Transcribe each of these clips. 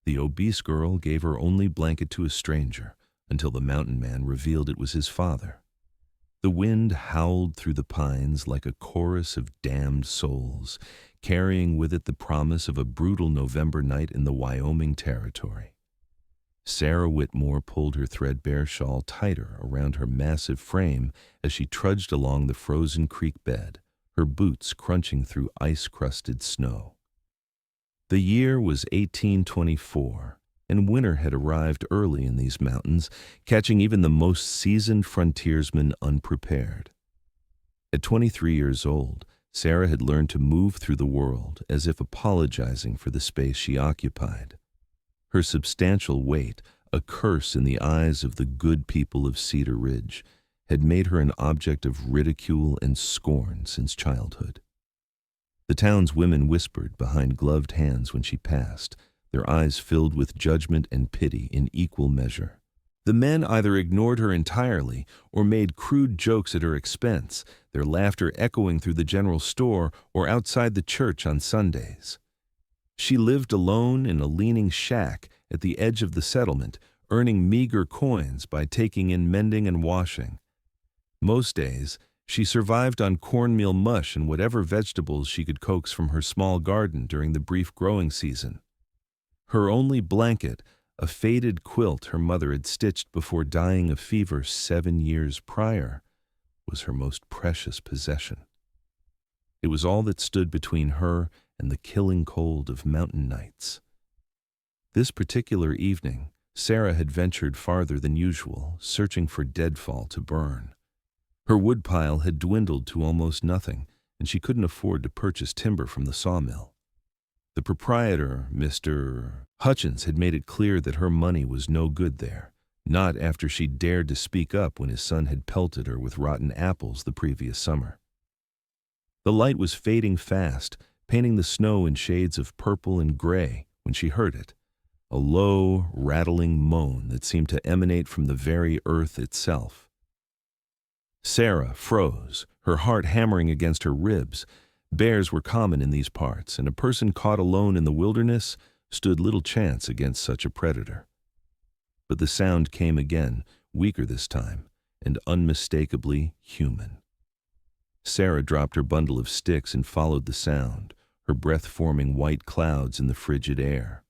The obese girl gave her only blanket to a stranger until the mountain man revealed it was his father. The wind howled through the pines like a chorus of damned souls, carrying with it the promise of a brutal November night in the Wyoming Territory. Sarah Whitmore pulled her threadbare shawl tighter around her massive frame as she trudged along the frozen creek bed, her boots crunching through ice-crusted snow. The year was 1824, and winter had arrived early in these mountains, catching even the most seasoned frontiersman unprepared. At 23 years old, Sarah had learned to move through the world as if apologizing for the space she occupied. Her substantial weight, a curse in the eyes of the good people of Cedar Ridge, had made her an object of ridicule and scorn since childhood. The town's women whispered behind gloved hands when she passed, their eyes filled with judgment and pity in equal measure. The men either ignored her entirely or made crude jokes at her expense, their laughter echoing through the general store or outside the church on Sundays. She lived alone in a leaning shack at the edge of the settlement, earning meager coins by taking in mending and washing. Most days, she survived on cornmeal mush and whatever vegetables she could coax from her small garden during the brief growing season. Her only blanket, a faded quilt her mother had stitched before dying of fever 7 years prior, was her most precious possession. It was all that stood between her and the killing cold of mountain nights. This particular evening, Sarah had ventured farther than usual, searching for deadfall to burn. Her woodpile had dwindled to almost nothing, and she couldn't afford to purchase timber from the sawmill. The proprietor, Mr. Hutchins, had made it clear that her money was no good there, not after she dared to speak up when his son had pelted her with rotten apples the previous summer. The light was fading fast, painting the snow in shades of purple and gray when she heard it, a low, rattling moan that seemed to emanate from the very earth itself. Sarah froze, her heart hammering against her ribs. Bears were common in these parts, and a person caught alone in the wilderness stood little chance against such a predator. But the sound came again, weaker this time, and unmistakably human. Sarah dropped her bundle of sticks and followed the sound, her breath forming white clouds in the frigid air.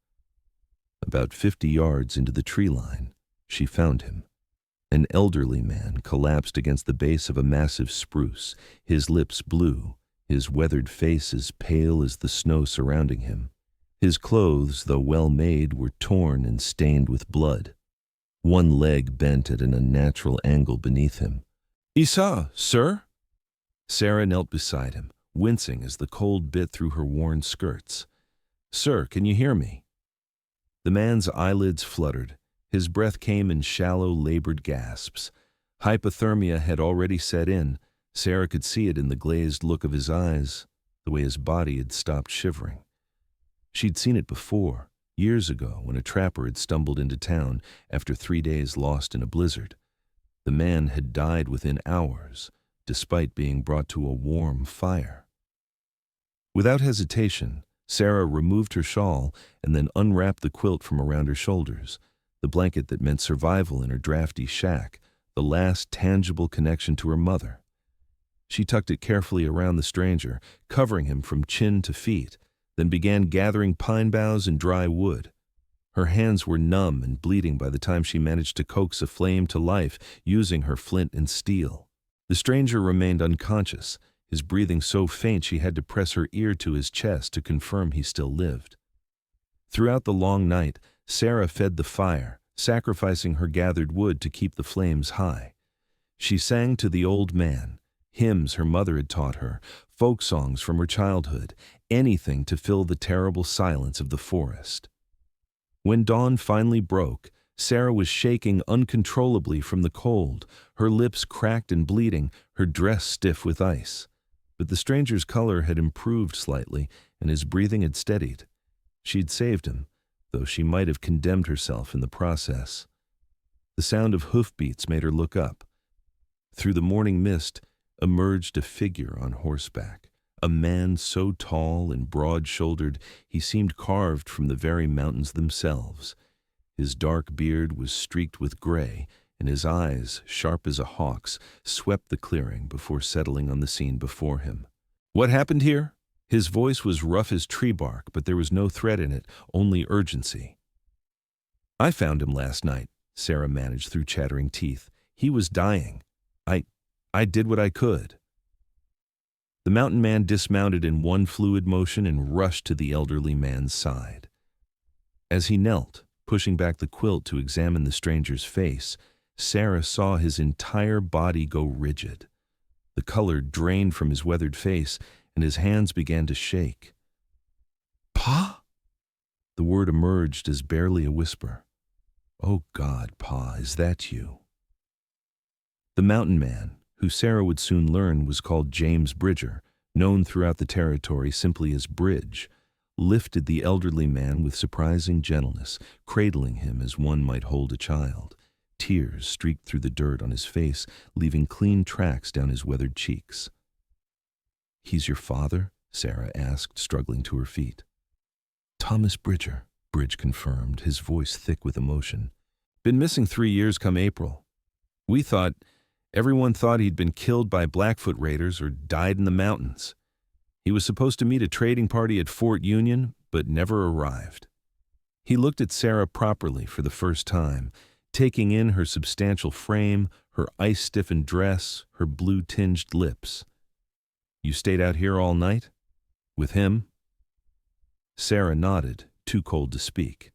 About 50 yards into the tree line, she found him. An elderly man collapsed against the base of a massive spruce, his lips blue, his weathered face as pale as the snow surrounding him. His clothes, though well made, were torn and stained with blood. One leg bent at an unnatural angle beneath him. "Isa, sir?" Sarah knelt beside him, wincing as the cold bit through her worn skirts. "Sir, can you hear me?" The man's eyelids fluttered. His breath came in shallow, labored gasps. Hypothermia had already set in. Sarah could see it in the glazed look of his eyes, the way his body had stopped shivering. She'd seen it before, years ago, when a trapper had stumbled into town after 3 days lost in a blizzard. The man had died within hours, despite being brought to a warm fire. Without hesitation, Sarah removed her shawl and then unwrapped the quilt from around her shoulders, the blanket that meant survival in her drafty shack, the last tangible connection to her mother. She tucked it carefully around the stranger, covering him from chin to feet, then began gathering pine boughs and dry wood. Her hands were numb and bleeding by the time she managed to coax a flame to life using her flint and steel. The stranger remained unconscious, his breathing so faint she had to press her ear to his chest to confirm he still lived. Throughout the long night, Sarah fed the fire, sacrificing her gathered wood to keep the flames high. She sang to the old man, hymns her mother had taught her, folk songs from her childhood, anything to fill the terrible silence of the forest. When dawn finally broke, Sarah was shaking uncontrollably from the cold, her lips cracked and bleeding, her dress stiff with ice. But the stranger's color had improved slightly, and his breathing had steadied. She'd saved him, though she might have condemned herself in the process. The sound of hoofbeats made her look up. Through the morning mist emerged a figure on horseback, a man so tall and broad-shouldered he seemed carved from the very mountains themselves. His dark beard was streaked with gray, and his eyes, sharp as a hawk's, swept the clearing before settling on the scene before him. "What happened here?" His voice was rough as tree bark, but there was no threat in it, only urgency. "I found him last night," Sarah managed through chattering teeth. "He was dying. I did what I could." The mountain man dismounted in one fluid motion and rushed to the elderly man's side. As he knelt, pushing back the quilt to examine the stranger's face, Sarah saw his entire body go rigid. The color drained from his weathered face, and his hands began to shake. "Pa?" The word emerged as barely a whisper. "Oh God, Pa, is that you?" The mountain man, who Sarah would soon learn was called James Bridger, known throughout the territory simply as Bridge, lifted the elderly man with surprising gentleness, cradling him as one might hold a child. Tears streaked through the dirt on his face, leaving clean tracks down his weathered cheeks. "He's your father?" Sarah asked, struggling to her feet. "Thomas Bridger," Bridge confirmed, his voice thick with emotion. "Been missing 3 years come April. Everyone thought he'd been killed by Blackfoot raiders or died in the mountains. He was supposed to meet a trading party at Fort Union, but never arrived." He looked at Sarah properly for the first time, taking in her substantial frame, her ice-stiffened dress, her blue-tinged lips. "You stayed out here all night? With him?" Sarah nodded, too cold to speak.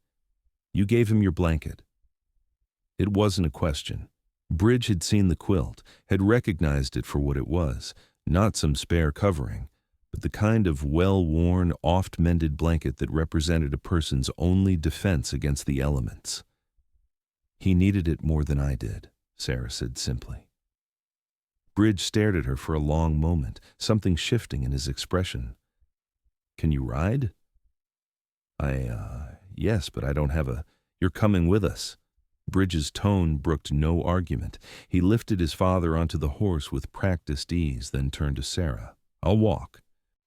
"You gave him your blanket." It wasn't a question. Bridge had seen the quilt, had recognized it for what it was, not some spare covering, but the kind of well-worn, oft-mended blanket that represented a person's only defense against the elements. "He needed it more than I did," Sarah said simply. Bridge stared at her for a long moment, something shifting in his expression. "Can you ride?" Yes, but I don't have a... You're coming with us." Bridge's tone brooked no argument. He lifted his father onto the horse with practiced ease, then turned to Sarah. "I'll walk.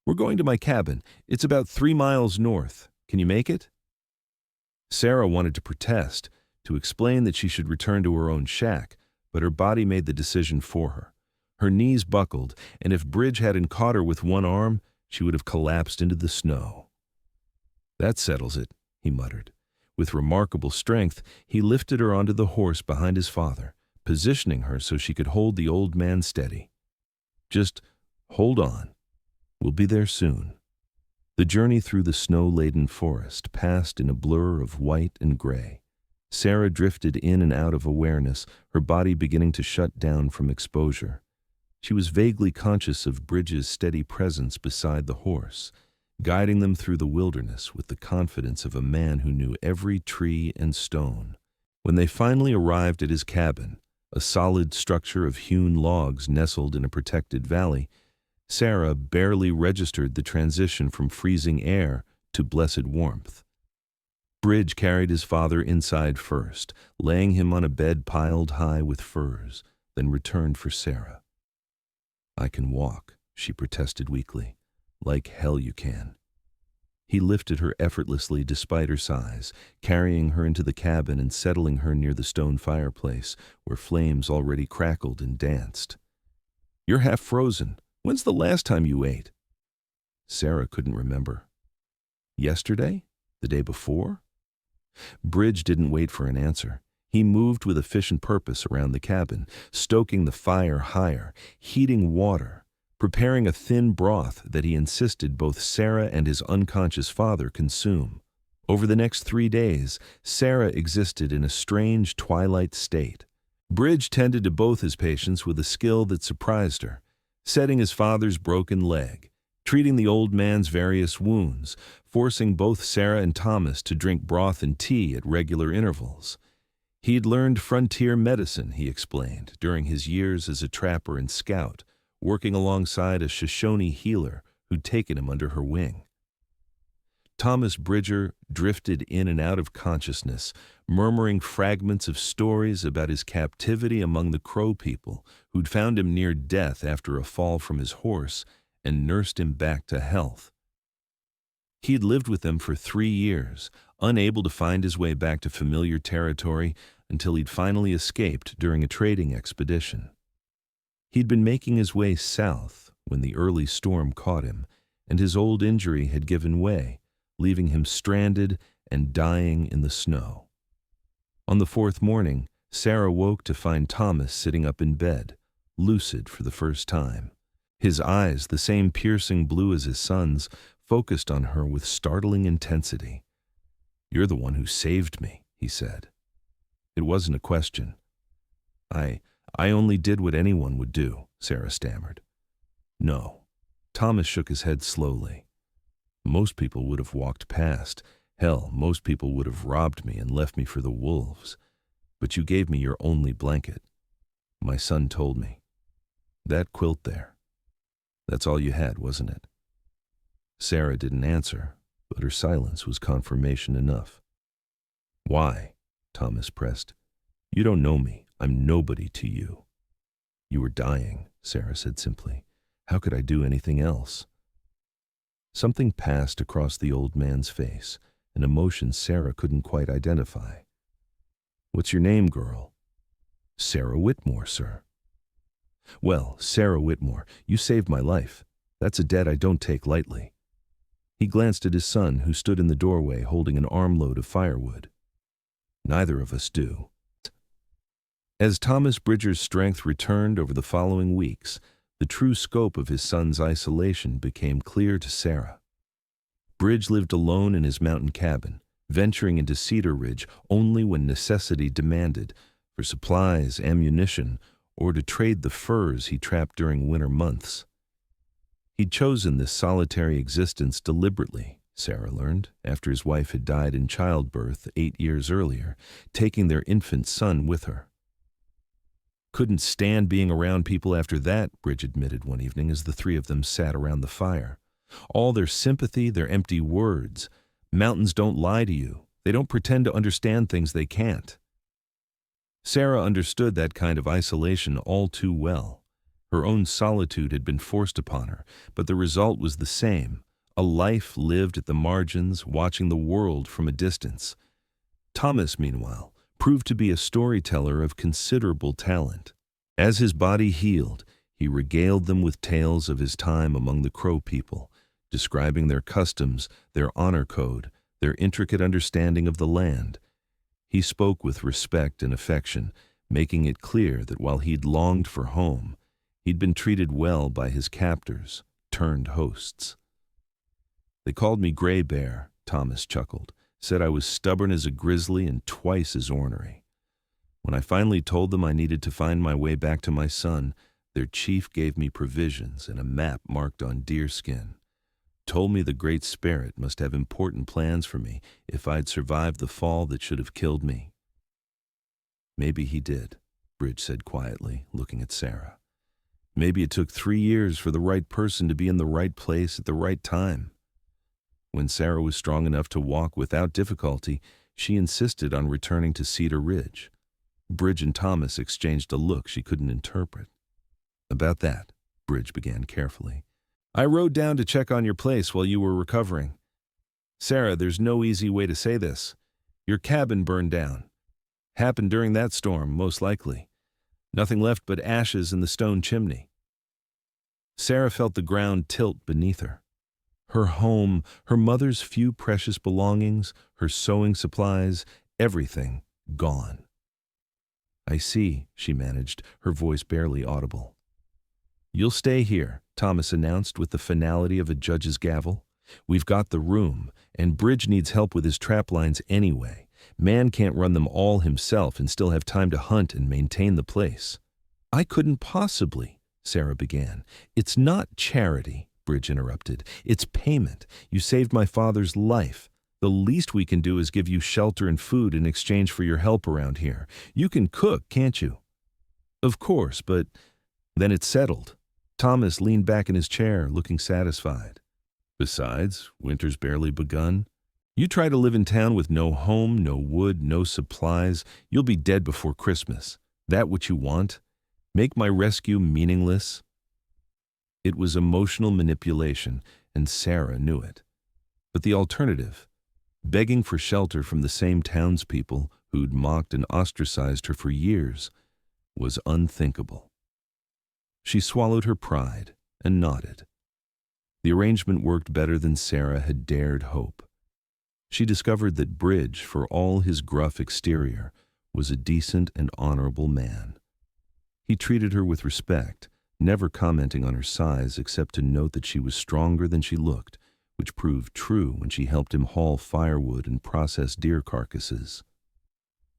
We're going to my cabin. It's about 3 miles north. Can you make it?" Sarah wanted to protest, to explain that she should return to her own shack, but her body made the decision for her. Her knees buckled, and if Bridge hadn't caught her with one arm, she would have collapsed into the snow. "That settles it," he muttered. With remarkable strength, he lifted her onto the horse behind his father, positioning her so she could hold the old man steady. "Just hold on. We'll be there soon." The journey through the snow-laden forest passed in a blur of white and gray. Sarah drifted in and out of awareness, her body beginning to shut down from exposure. She was vaguely conscious of Bridge's steady presence beside the horse, guiding them through the wilderness with the confidence of a man who knew every tree and stone. When they finally arrived at his cabin, a solid structure of hewn logs nestled in a protected valley, Sarah barely registered the transition from freezing air to blessed warmth. Bridge carried his father inside first, laying him on a bed piled high with furs, then returned for Sarah. "I can walk," she protested weakly. "Like hell you can." He lifted her effortlessly despite her size, carrying her into the cabin and settling her near the stone fireplace, where flames already crackled and danced. "You're half frozen. When's the last time you ate?" Sarah couldn't remember. "Yesterday? The day before?" Bridge didn't wait for an answer. He moved with efficient purpose around the cabin, stoking the fire higher, heating water, preparing a thin broth that he insisted both Sarah and his unconscious father consume. Over the next 3 days, Sarah existed in a strange twilight state. Bridge tended to both his patients with a skill that surprised her, setting his father's broken leg, treating the old man's various wounds, forcing both Sarah and Thomas to drink broth and tea at regular intervals. He'd learned frontier medicine, he explained, during his years as a trapper and scout, working alongside a Shoshone healer who'd taken him under her wing. Thomas Bridger drifted in and out of consciousness, murmuring fragments of stories about his captivity among the Crow people, who'd found him near death after a fall from his horse, and nursed him back to health. He had lived with them for 3 years, unable to find his way back to familiar territory until he'd finally escaped during a trading expedition. He'd been making his way south when the early storm caught him, and his old injury had given way, leaving him stranded and dying in the snow. On the 4th morning, Sarah woke to find Thomas sitting up in bed, lucid for the first time. His eyes, the same piercing blue as his son's, focused on her with startling intensity. "You're the one who saved me," he said. It wasn't a question. I only did what anyone would do," Sarah stammered. "No." Thomas shook his head slowly. "Most people would have walked past. Hell, most people would have robbed me and left me for the wolves. But you gave me your only blanket. My son told me. That quilt there. That's all you had, wasn't it?" Sarah didn't answer, but her silence was confirmation enough. "Why?" Thomas pressed. "You don't know me. I'm nobody to you." "You were dying," Sarah said simply. "How could I do anything else?" Something passed across the old man's face, an emotion Sarah couldn't quite identify. "What's your name, girl?" "Sarah Whitmore, sir." "Well, Sarah Whitmore, you saved my life. That's a debt I don't take lightly." He glanced at his son, who stood in the doorway holding an armload of firewood. "Neither of us do." As Thomas Bridger's strength returned over the following weeks, the true scope of his son's isolation became clear to Sarah. Bridge lived alone in his mountain cabin, venturing into Cedar Ridge only when necessity demanded, for supplies, ammunition, or to trade the furs he trapped during winter months. He'd chosen this solitary existence deliberately, Sarah learned, after his wife had died in childbirth 8 years earlier, taking their infant son with her. "Couldn't stand being around people after that," Bridge admitted one evening as the three of them sat around the fire. "All their sympathy, their empty words. Mountains don't lie to you. They don't pretend to understand things they can't." Sarah understood that kind of isolation all too well. Her own solitude had been forced upon her, but the result was the same, a life lived at the margins, watching the world from a distance. Thomas, meanwhile, proved to be a storyteller of considerable talent. As his body healed, he regaled them with tales of his time among the Crow people, describing their customs, their honor code, their intricate understanding of the land. He spoke with respect and affection, making it clear that while he'd longed for home, he'd been treated well by his captors, turned hosts. "They called me Gray Bear," Thomas chuckled, "said I was stubborn as a grizzly and twice as ornery. When I finally told them I needed to find my way back to my son, their chief gave me provisions and a map marked on deerskin. Told me the Great Spirit must have important plans for me if I'd survived the fall that should have killed me." "Maybe he did," Bridge said quietly, looking at Sarah. "Maybe it took 3 years for the right person to be in the right place at the right time." When Sarah was strong enough to walk without difficulty, she insisted on returning to Cedar Ridge. Bridge and Thomas exchanged a look she couldn't interpret. "About that," Bridge began carefully. "I rode down to check on your place while you were recovering. Sarah, there's no easy way to say this. Your cabin burned down. Happened during that storm, most likely. Nothing left but ashes in the stone chimney." Sarah felt the ground tilt beneath her. Her home, her mother's few precious belongings, her sewing supplies, everything gone. "I see," she managed, her voice barely audible. "You'll stay here," Thomas announced with the finality of a judge's gavel. "We've got the room, and Bridge needs help with his trap lines anyway. Man can't run them all himself and still have time to hunt and maintain the place." "I couldn't possibly," Sarah began. "It's not charity," Bridge interrupted. "It's payment. You saved my father's life. The least we can do is give you shelter and food in exchange for your help around here. You can cook, can't you?" "Of course, but then it's settled." Thomas leaned back in his chair, looking satisfied. "Besides, winter's barely begun. You try to live in town with no home, no wood, no supplies, you'll be dead before Christmas. That what you want? Make my rescue meaningless?" It was emotional manipulation, and Sarah knew it. But the alternative, begging for shelter from the same townspeople who'd mocked and ostracized her for years, was unthinkable. She swallowed her pride and nodded. The arrangement worked better than Sarah had dared hope. She discovered that Bridge, for all his gruff exterior, was a decent and honorable man. He treated her with respect, never commenting on her size except to note that she was stronger than she looked, which proved true when she helped him haul firewood and process deer carcasses.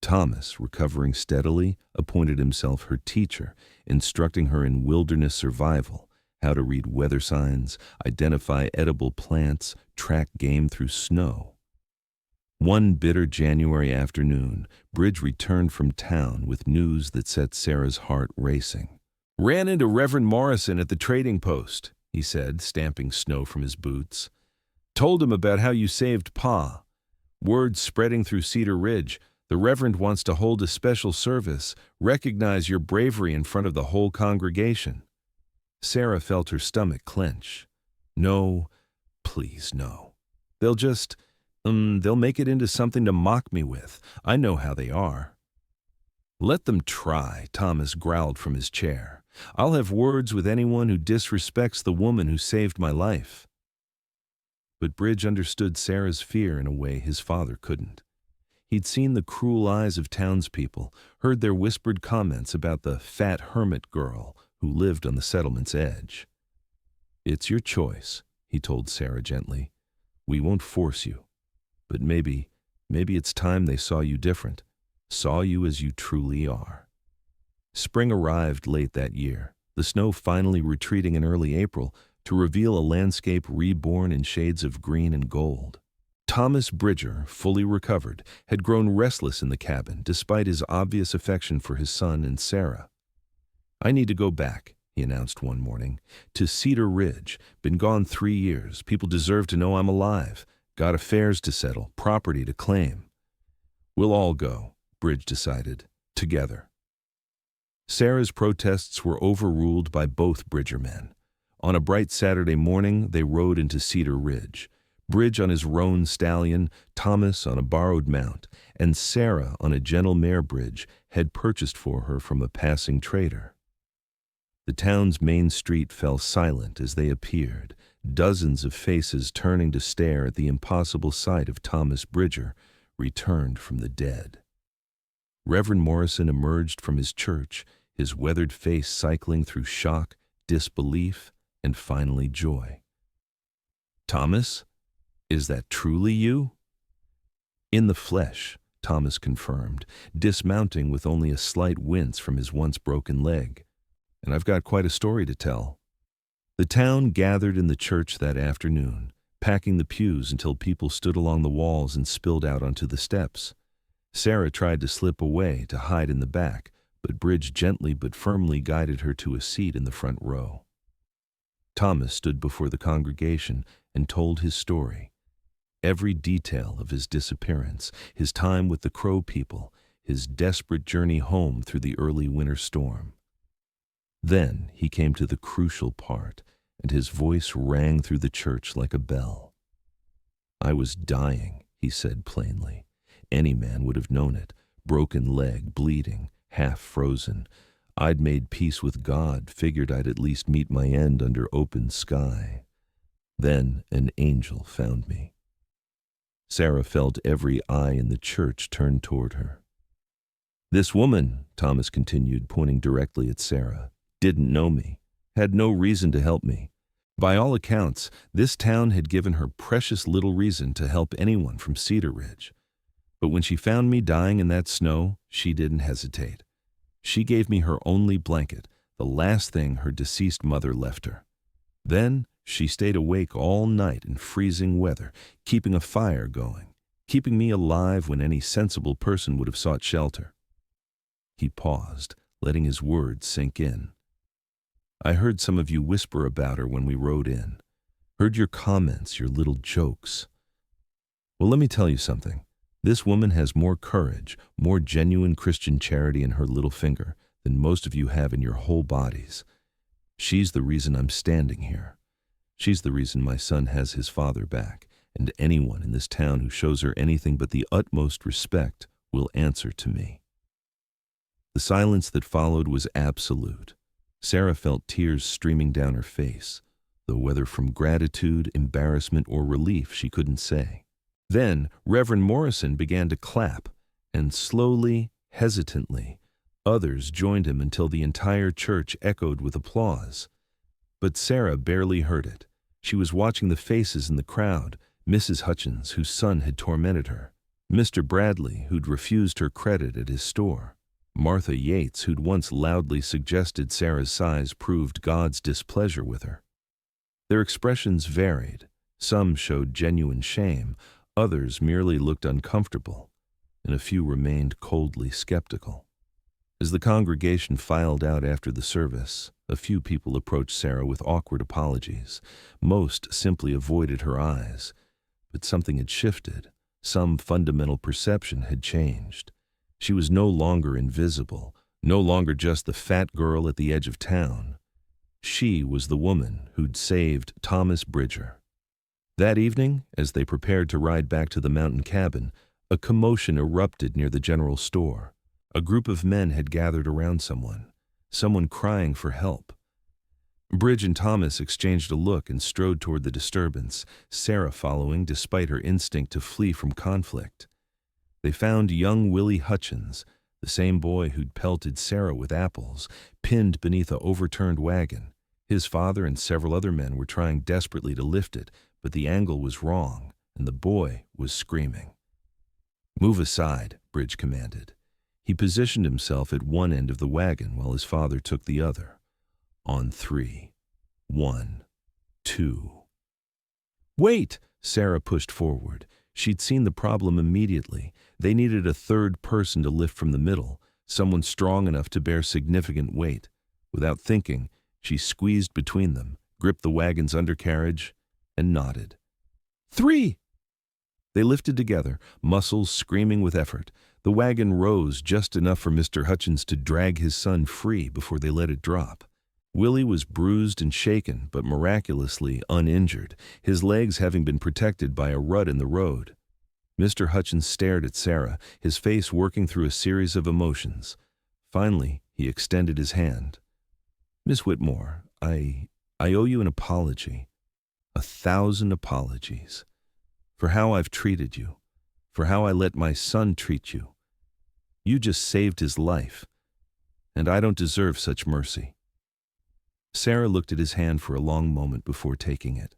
Thomas, recovering steadily, appointed himself her teacher, instructing her in wilderness survival, how to read weather signs, identify edible plants, track game through snow. One bitter January afternoon, Bridge returned from town with news that set Sarah's heart racing. "Ran into Reverend Morrison at the trading post," he said, stamping snow from his boots. "Told him about how you saved Pa. Word spreading through Cedar Ridge. The Reverend wants to hold a special service, recognize your bravery in front of the whole congregation." Sarah felt her stomach clench. "No, please no. They'll make it into something to mock me with. I know how they are." "Let them try," Thomas growled from his chair. "I'll have words with anyone who disrespects the woman who saved my life." But Bridge understood Sarah's fear in a way his father couldn't. He'd seen the cruel eyes of townspeople, heard their whispered comments about the fat hermit girl who lived on the settlement's edge. "It's your choice," he told Sarah gently. "We won't force you. But maybe it's time they saw you different, saw you as you truly are." Spring arrived late that year, the snow finally retreating in early April to reveal a landscape reborn in shades of green and gold. Thomas Bridger, fully recovered, had grown restless in the cabin despite his obvious affection for his son and Sarah. "I need to go back," he announced one morning, "to Cedar Ridge. Been gone 3 years. People deserve to know I'm alive. Got affairs to settle, property to claim." "We'll all go," Bridge decided, "together." Sarah's protests were overruled by both Bridger men. On a bright Saturday morning, they rode into Cedar Ridge. Bridge on his roan stallion, Thomas on a borrowed mount, and Sarah on a gentle mare Bridge had purchased for her from a passing trader. The town's main street fell silent as they appeared, dozens of faces turning to stare at the impossible sight of Thomas Bridger, returned from the dead. Reverend Morrison emerged from his church, his weathered face cycling through shock, disbelief, and finally joy. "Thomas, is that truly you?" "In the flesh," Thomas confirmed, dismounting with only a slight wince from his once broken leg. "And I've got quite a story to tell." The town gathered in the church that afternoon, packing the pews until people stood along the walls and spilled out onto the steps. Sarah tried to slip away to hide in the back, but Bridge gently but firmly guided her to a seat in the front row. Thomas stood before the congregation and told his story. Every detail of his disappearance, his time with the Crow people, his desperate journey home through the early winter storm. Then he came to the crucial part, and his voice rang through the church like a bell. "I was dying," he said plainly. Any man would have known it. Broken leg, bleeding, half frozen. I'd made peace with God, figured I'd at least meet my end under open sky. Then an angel found me. Sarah felt every eye in the church turn toward her. "This woman," Thomas continued, pointing directly at Sarah, "didn't know me, had no reason to help me. By all accounts, this town had given her precious little reason to help anyone from Cedar Ridge. But when she found me dying in that snow, she didn't hesitate. She gave me her only blanket, the last thing her deceased mother left her. Then she stayed awake all night in freezing weather, keeping a fire going, keeping me alive when any sensible person would have sought shelter." He paused, letting his words sink in. "I heard some of you whisper about her when we rode in. Heard your comments, your little jokes. Well, let me tell you something. This woman has more courage, more genuine Christian charity in her little finger than most of you have in your whole bodies. She's the reason I'm standing here. She's the reason my son has his father back, and anyone in this town who shows her anything but the utmost respect will answer to me." The silence that followed was absolute. Sarah felt tears streaming down her face, though whether from gratitude, embarrassment, or relief she couldn't say. Then Reverend Morrison began to clap, and slowly, hesitantly, others joined him until the entire church echoed with applause. But Sarah barely heard it. She was watching the faces in the crowd: Mrs. Hutchins, whose son had tormented her; Mr. Bradley, who'd refused her credit at his store; Martha Yates, who'd once loudly suggested Sarah's size proved God's displeasure with her. Their expressions varied. Some showed genuine shame, others merely looked uncomfortable, and a few remained coldly skeptical. As the congregation filed out after the service, a few people approached Sarah with awkward apologies. Most simply avoided her eyes. But something had shifted. Some fundamental perception had changed. She was no longer invisible, no longer just the fat girl at the edge of town. She was the woman who'd saved Thomas Bridger. That evening, as they prepared to ride back to the mountain cabin, a commotion erupted near the general store. A group of men had gathered around someone crying for help. Bridge and Thomas exchanged a look and strode toward the disturbance, Sarah following despite her instinct to flee from conflict. They found young Willie Hutchins, the same boy who'd pelted Sarah with apples, pinned beneath a overturned wagon. His father and several other men were trying desperately to lift it, but the angle was wrong, and the boy was screaming. "Move aside," Bridge commanded. He positioned himself at one end of the wagon while his father took the other. On 3. 1, 2. "Wait!" Sarah pushed forward. She'd seen the problem immediately. They needed a third person to lift from the middle, someone strong enough to bear significant weight. Without thinking, she squeezed between them, gripped the wagon's undercarriage, and nodded. 3! They lifted together, muscles screaming with effort. The wagon rose just enough for Mr. Hutchins to drag his son free before they let it drop. Willie was bruised and shaken, but miraculously uninjured, his legs having been protected by a rut in the road. Mr. Hutchins stared at Sarah, his face working through a series of emotions. Finally, he extended his hand. "Miss Whitmore, I owe you an apology. 1,000 apologies. For how I've treated you. For how I let my son treat you. You just saved his life, and I don't deserve such mercy." Sarah looked at his hand for a long moment before taking it.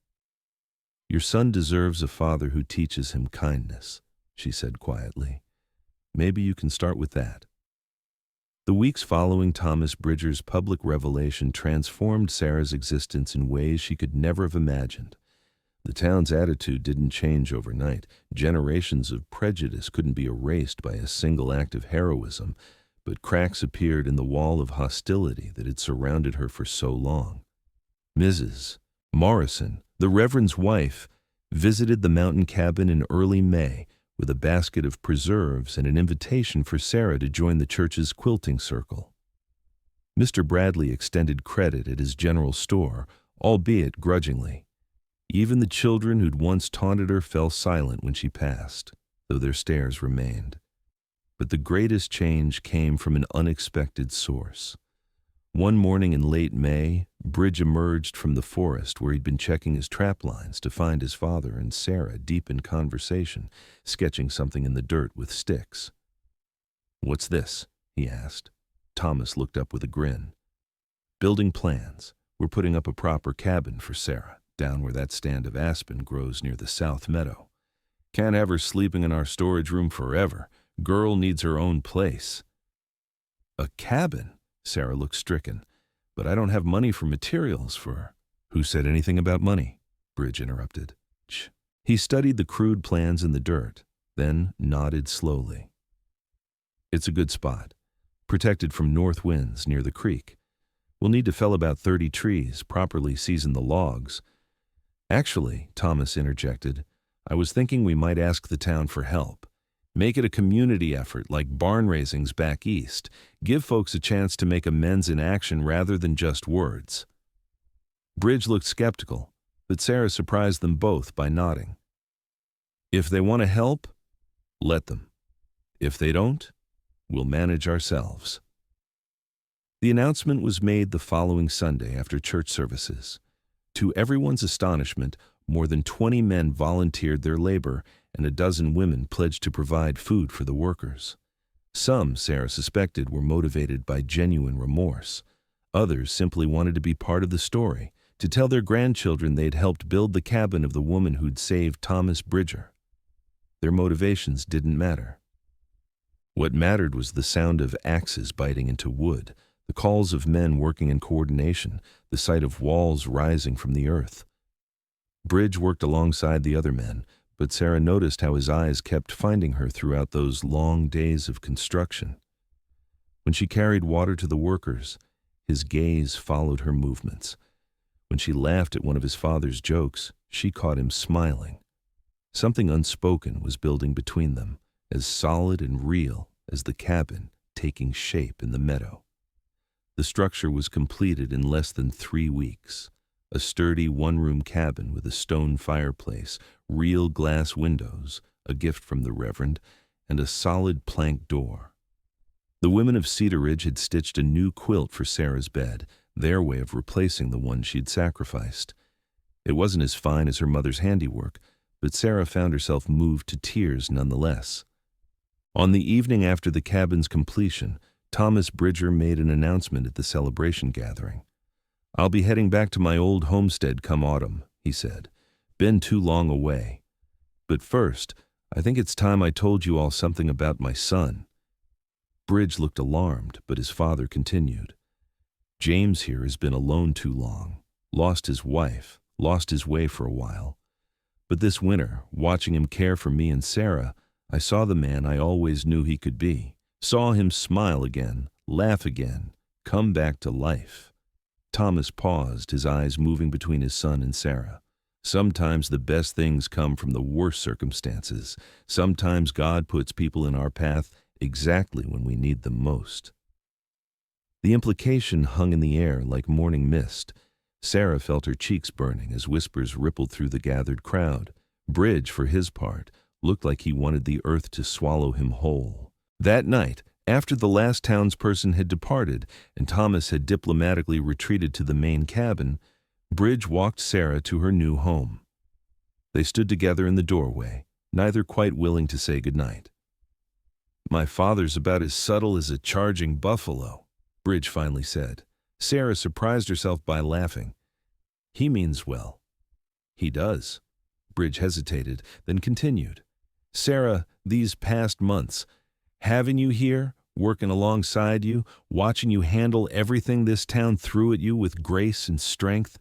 "Your son deserves a father who teaches him kindness," she said quietly. "Maybe you can start with that." The weeks following Thomas Bridger's public revelation transformed Sarah's existence in ways she could never have imagined. The town's attitude didn't change overnight. Generations of prejudice couldn't be erased by a single act of heroism, but cracks appeared in the wall of hostility that had surrounded her for so long. Mrs. Morrison, the Reverend's wife, visited the mountain cabin in early May with a basket of preserves and an invitation for Sarah to join the church's quilting circle. Mr. Bradley extended credit at his general store, albeit grudgingly. Even the children who'd once taunted her fell silent when she passed, though their stares remained. But the greatest change came from an unexpected source. One morning in late May, Bridge emerged from the forest where he'd been checking his trap lines to find his father and Sarah deep in conversation, sketching something in the dirt with sticks. "What's this?" he asked. Thomas looked up with a grin. "Building plans. We're putting up a proper cabin for Sarah, down where that stand of aspen grows near the south meadow. Can't have her sleeping in our storage room forever. Girl needs her own place." "A cabin?" Sarah looked stricken. "But I don't have money for materials for—" "Who said anything about money?" Bridge interrupted. "Shh." He studied the crude plans in the dirt, then nodded slowly. "It's a good spot, protected from north winds near the creek. We'll need to fell about 30 trees, properly season the logs." "Actually," Thomas interjected, "I was thinking we might ask the town for help. Make it a community effort like barn raisings back east. Give folks a chance to make amends in action rather than just words." Bridge looked skeptical, but Sarah surprised them both by nodding. If they want to help, let them. If they don't, we'll manage ourselves. The announcement was made the following Sunday after church services. To everyone's astonishment, more than 20 men volunteered their labor, and a dozen women pledged to provide food for the workers. Some, Sarah suspected, were motivated by genuine remorse. Others simply wanted to be part of the story, to tell their grandchildren they'd helped build the cabin of the woman who'd saved Thomas Bridger. Their motivations didn't matter. What mattered was the sound of axes biting into wood, the calls of men working in coordination, the sight of walls rising from the earth. Bridge worked alongside the other men, but Sarah noticed how his eyes kept finding her throughout those long days of construction. When she carried water to the workers, his gaze followed her movements. When she laughed at one of his father's jokes, she caught him smiling. Something unspoken was building between them, as solid and real as the cabin taking shape in the meadow. The structure was completed in less than 3 weeks. A sturdy one-room cabin with a stone fireplace, real glass windows, a gift from the Reverend, and a solid plank door. The women of Cedar Ridge had stitched a new quilt for Sarah's bed, their way of replacing the one she'd sacrificed. It wasn't as fine as her mother's handiwork, but Sarah found herself moved to tears nonetheless. On the evening after the cabin's completion, Thomas Bridger made an announcement at the celebration gathering. "I'll be heading back to my old homestead come autumn," he said. "Been too long away. But first, I think it's time I told you all something about my son." Bridge looked alarmed, but his father continued. "James here has been alone too long, lost his wife, lost his way for a while. But this winter, watching him care for me and Sarah, I saw the man I always knew he could be, saw him smile again, laugh again, come back to life." Thomas paused, his eyes moving between his son and Sarah. "Sometimes the best things come from the worst circumstances. Sometimes God puts people in our path exactly when we need them most." The implication hung in the air like morning mist. Sarah felt her cheeks burning as whispers rippled through the gathered crowd. Bridge, for his part, looked like he wanted the earth to swallow him whole. That night, after the last townsperson had departed and Thomas had diplomatically retreated to the main cabin, Bridge walked Sarah to her new home. They stood together in the doorway, neither quite willing to say goodnight. "My father's about as subtle as a charging buffalo," Bridge finally said. Sarah surprised herself by laughing. "He means well." "He does." Bridge hesitated, then continued. "Sarah, these past months, having you here, working alongside you, watching you handle everything this town threw at you with grace and strength,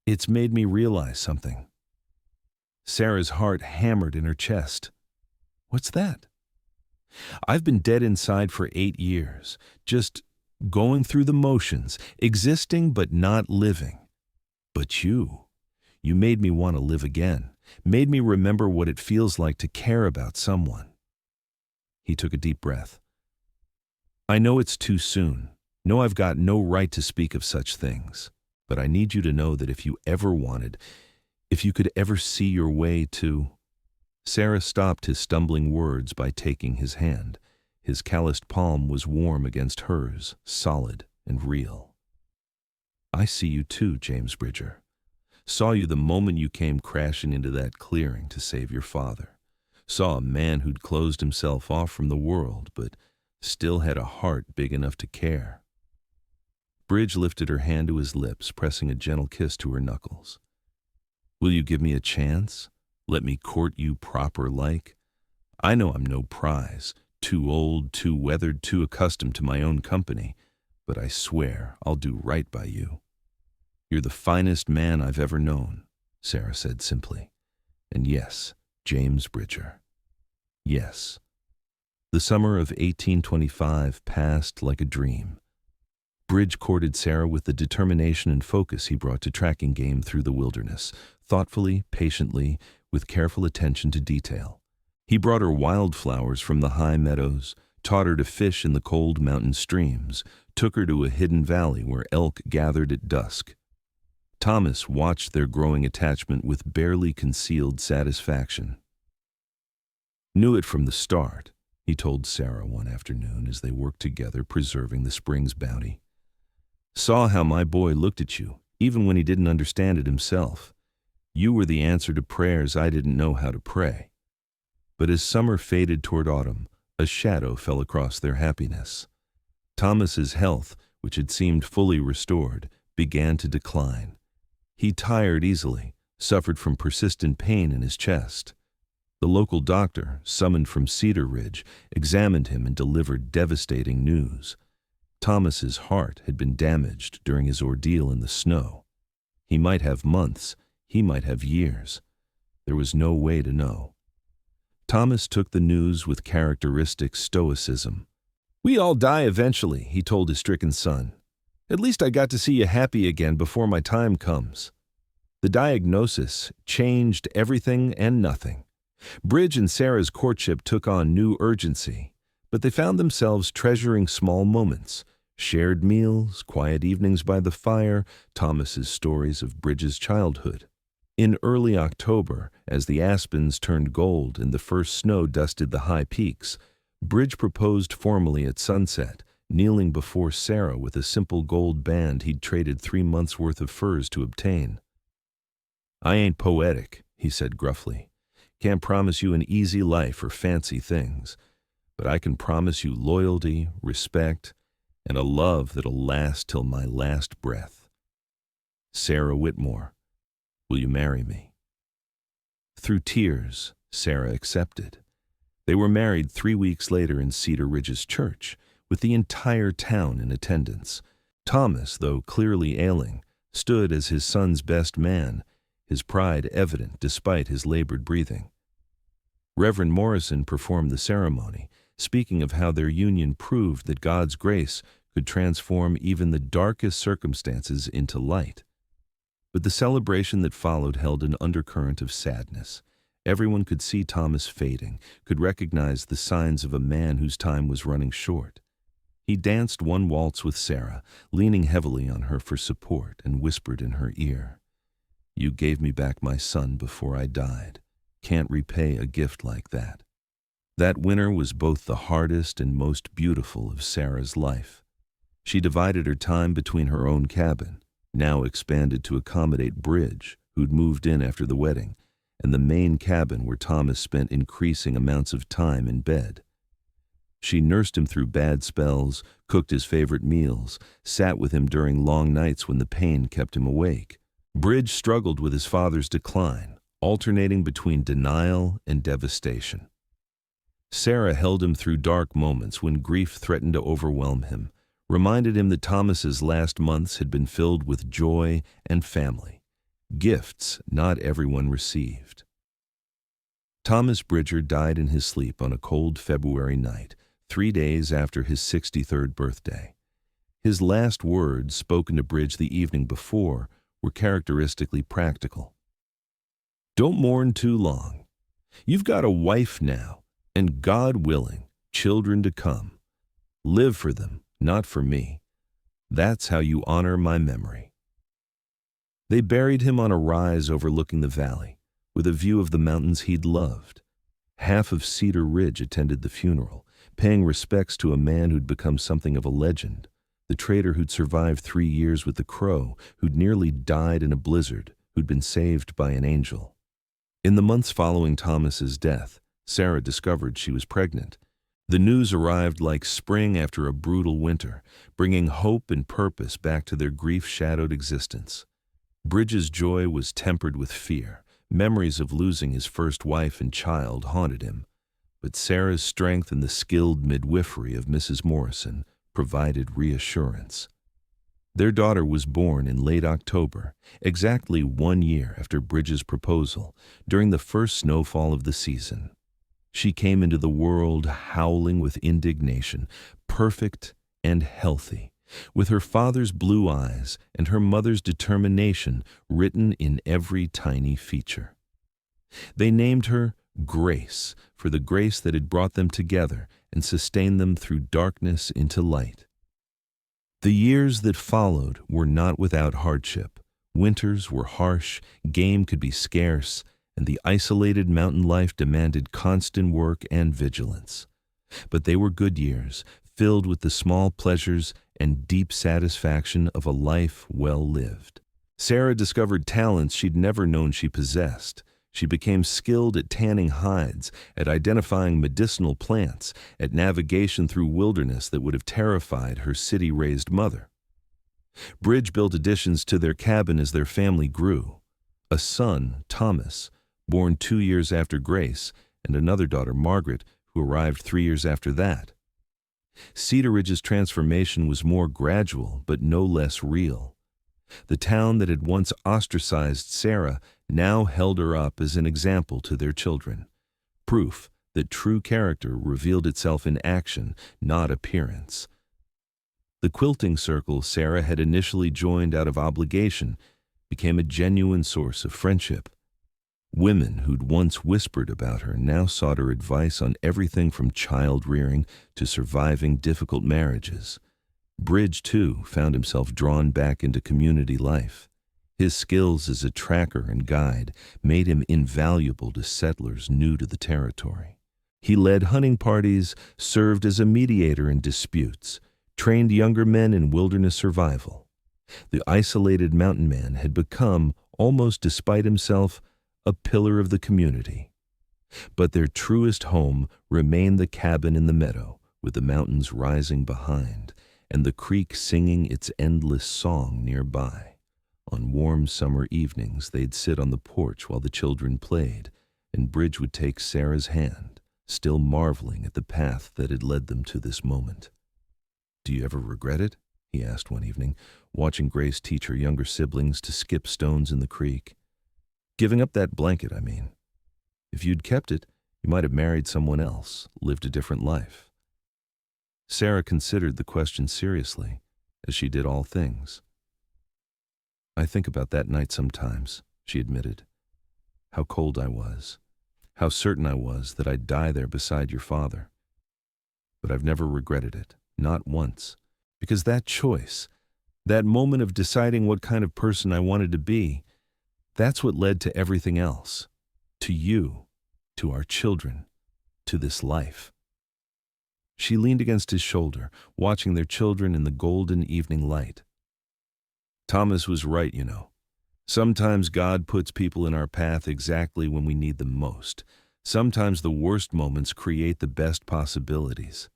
it's made me realize something." Sarah's heart hammered in her chest. "What's that?" "I've been dead inside for 8 years, just going through the motions, existing but not living. But you made me want to live again, made me remember what it feels like to care about someone." He took a deep breath. "I know it's too soon. Know I've got no right to speak of such things. But I need you to know that if you ever wanted, if you could ever see your way to—" Sarah stopped his stumbling words by taking his hand. His calloused palm was warm against hers, solid and real. "I see you too, James Bridger. Saw you the moment you came crashing into that clearing to save your father. Saw a man who'd closed himself off from the world, but still had a heart big enough to care." Bridge lifted her hand to his lips, pressing a gentle kiss to her knuckles. "Will you give me a chance? Let me court you proper-like? I know I'm no prize, too old, too weathered, too accustomed to my own company, but I swear I'll do right by you." "You're the finest man I've ever known," Sarah said simply. "And yes, James Bridger. Yes." The summer of 1825 passed like a dream. Bridge courted Sarah with the determination and focus he brought to tracking game through the wilderness, thoughtfully, patiently, with careful attention to detail. He brought her wildflowers from the high meadows, taught her to fish in the cold mountain streams, took her to a hidden valley where elk gathered at dusk. Thomas watched their growing attachment with barely concealed satisfaction. "Knew it from the start," he told Sarah one afternoon as they worked together preserving the spring's bounty. "Saw how my boy looked at you, even when he didn't understand it himself. You were the answer to prayers I didn't know how to pray." But as summer faded toward autumn, a shadow fell across their happiness. Thomas's health, which had seemed fully restored, began to decline. He tired easily, suffered from persistent pain in his chest. The local doctor, summoned from Cedar Ridge, examined him and delivered devastating news. Thomas's heart had been damaged during his ordeal in the snow. He might have months, he might have years. There was no way to know. Thomas took the news with characteristic stoicism. "We all die eventually," he told his stricken son. "At least I got to see you happy again before my time comes." The diagnosis changed everything and nothing. Bridge and Sarah's courtship took on new urgency, but they found themselves treasuring small moments, shared meals, quiet evenings by the fire, Thomas's stories of Bridge's childhood. In early October, as the aspens turned gold and the first snow dusted the high peaks, Bridge proposed formally at sunset, kneeling before Sarah with a simple gold band he'd traded 3 months' worth of furs to obtain. "I ain't poetic," he said gruffly. "Can't promise you an easy life or fancy things, but I can promise you loyalty, respect, and a love that'll last till my last breath. Sarah Whitmore, will you marry me?" Through tears, Sarah accepted. They were married 3 weeks later in Cedar Ridge's church, with the entire town in attendance. Thomas, though clearly ailing, stood as his son's best man, his pride evident despite his labored breathing. Reverend Morrison performed the ceremony, speaking of how their union proved that God's grace could transform even the darkest circumstances into light. But the celebration that followed held an undercurrent of sadness. Everyone could see Thomas fading, could recognize the signs of a man whose time was running short. He danced one waltz with Sarah, leaning heavily on her for support, and whispered in her ear, "You gave me back my son before I died. Can't repay a gift like that." That winter was both the hardest and most beautiful of Sarah's life. She divided her time between her own cabin, now expanded to accommodate Bridge, who'd moved in after the wedding, and the main cabin where Thomas spent increasing amounts of time in bed. She nursed him through bad spells, cooked his favorite meals, sat with him during long nights when the pain kept him awake. Bridge struggled with his father's decline, alternating between denial and devastation. Sarah held him through dark moments when grief threatened to overwhelm him, reminded him that Thomas's last months had been filled with joy and family, gifts not everyone received. Thomas Bridger died in his sleep on a cold February night, 3 days after his 63rd birthday. His last words, spoken to Bridge the evening before, were characteristically practical. "Don't mourn too long. You've got a wife now, and God willing, children to come. Live for them, not for me. That's how you honor my memory." They buried him on a rise overlooking the valley, with a view of the mountains he'd loved. Half of Cedar Ridge attended the funeral, paying respects to a man who'd become something of a legend, the trader who'd survived 3 years with the Crow, who'd nearly died in a blizzard, who'd been saved by an angel. In the months following Thomas's death, Sarah discovered she was pregnant. The news arrived like spring after a brutal winter, bringing hope and purpose back to their grief-shadowed existence. Bridge's joy was tempered with fear. Memories of losing his first wife and child haunted him, but Sarah's strength and the skilled midwifery of Mrs. Morrison provided reassurance. Their daughter was born in late October, exactly 1 year after Bridge's proposal, during the first snowfall of the season. She came into the world howling with indignation, perfect and healthy, with her father's blue eyes and her mother's determination written in every tiny feature. They named her Grace, for the grace that had brought them together and sustained them through darkness into light. The years that followed were not without hardship, Winters were harsh, game could be scarce, and the isolated mountain life demanded constant work and vigilance. But they were good years, filled with the small pleasures and deep satisfaction of a life well lived. Sarah discovered talents she'd never known she possessed. She became skilled at tanning hides, at identifying medicinal plants, at navigation through wilderness that would have terrified her city-raised mother. Bridge built additions to their cabin as their family grew. A son, Thomas, born 2 years after Grace, and another daughter, Margaret, who arrived 3 years after that. Cedar Ridge's transformation was more gradual, but no less real. The town that had once ostracized Sarah now held her up as an example to their children, proof that true character revealed itself in action, not appearance. The quilting circle Sarah had initially joined out of obligation became a genuine source of friendship. Women who'd once whispered about her now sought her advice on everything from child rearing to surviving difficult marriages. Bridge, too, found himself drawn back into community life. His skills as a tracker and guide made him invaluable to settlers new to the territory. He led hunting parties, served as a mediator in disputes, trained younger men in wilderness survival. The isolated mountain man had become, almost despite himself, a pillar of the community. But their truest home remained the cabin in the meadow, with the mountains rising behind, and the creek singing its endless song nearby. On warm summer evenings, they'd sit on the porch while the children played, and Bridge would take Sarah's hand, still marveling at the path that had led them to this moment. "Do you ever regret it?" he asked one evening, watching Grace teach her younger siblings to skip stones in the creek. "Giving up that blanket, I mean. If you'd kept it, you might have married someone else, lived a different life." Sarah considered the question seriously, as she did all things. "I think about that night sometimes," she admitted. "How cold I was. How certain I was that I'd die there beside your father. But I've never regretted it, not once, because that choice, that moment of deciding what kind of person I wanted to be, that's what led to everything else. To you, to our children, to this life." She leaned against his shoulder, watching their children in the golden evening light. "Thomas was right, you know. Sometimes God puts people in our path exactly when we need them most. Sometimes the worst moments create the best possibilities."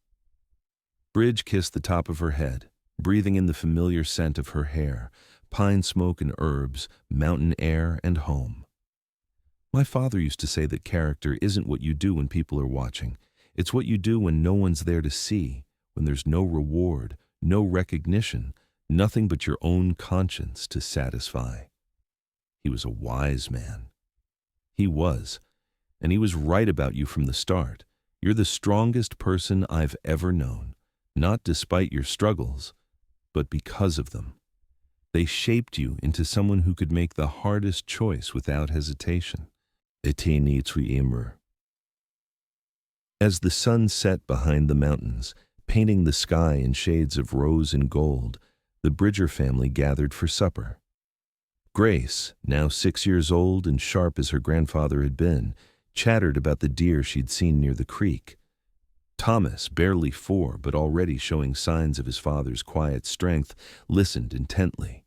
Bridge kissed the top of her head, breathing in the familiar scent of her hair, pine smoke and herbs, mountain air and home. "My father used to say that character isn't what you do when people are watching. It's what you do when no one's there to see, when there's no reward, no recognition, nothing but your own conscience to satisfy." He was a wise man. He was, and he was right about you from the start. You're the strongest person I've ever known, not despite your struggles, but because of them. They shaped you into someone who could make the hardest choice without hesitation. Eteni tu imr. As the sun set behind the mountains, painting the sky in shades of rose and gold, the Bridger family gathered for supper. Grace, now 6 years old and sharp as her grandfather had been, chattered about the deer she'd seen near the creek. Thomas, barely 4 but already showing signs of his father's quiet strength, listened intently.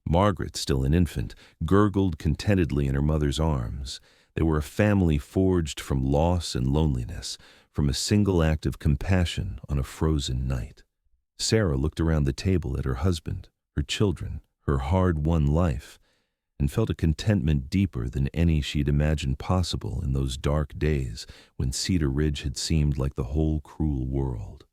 Margaret, still an infant, gurgled contentedly in her mother's arms. They were a family forged from loss and loneliness, from a single act of compassion on a frozen night. Sarah looked around the table at her husband, her children, her hard-won life, and felt a contentment deeper than any she'd imagined possible in those dark days when Cedar Ridge had seemed like the whole cruel world.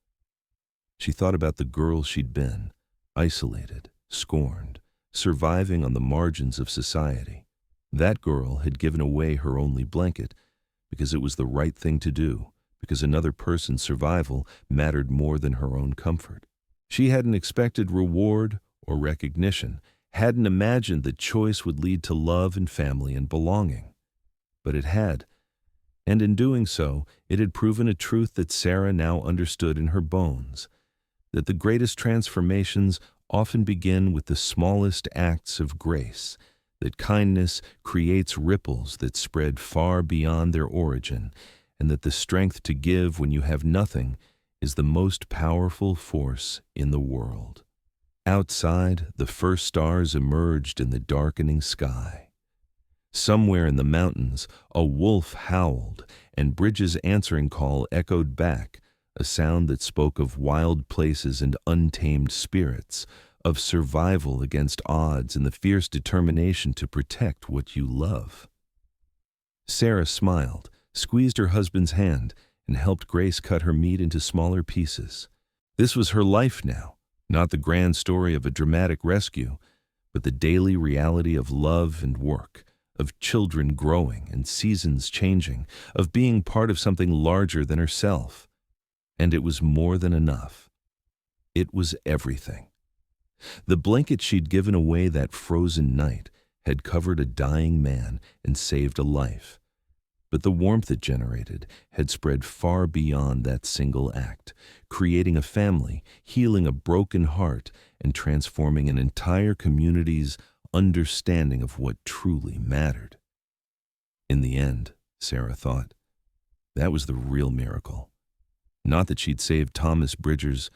She thought about the girl she'd been, isolated, scorned, surviving on the margins of society. That girl had given away her only blanket because it was the right thing to do, because another person's survival mattered more than her own comfort. She hadn't expected reward or recognition, hadn't imagined that choice would lead to love and family and belonging. But it had, and in doing so, it had proven a truth that Sarah now understood in her bones, that the greatest transformations often begin with the smallest acts of grace, that kindness creates ripples that spread far beyond their origin, and that the strength to give when you have nothing is the most powerful force in the world. Outside, the first stars emerged in the darkening sky. Somewhere in the mountains, a wolf howled, and Bridget's answering call echoed back, a sound that spoke of wild places and untamed spirits, of survival against odds and the fierce determination to protect what you love. Sarah smiled, squeezed her husband's hand, and helped Grace cut her meat into smaller pieces. This was her life now, not the grand story of a dramatic rescue, but the daily reality of love and work, of children growing and seasons changing, of being part of something larger than herself. And it was more than enough. It was everything. The blanket she'd given away that frozen night had covered a dying man and saved a life. But the warmth it generated had spread far beyond that single act, creating a family, healing a broken heart, and transforming an entire community's understanding of what truly mattered. In the end, Sarah thought, that was the real miracle. Not that she'd saved Thomas Bridgers,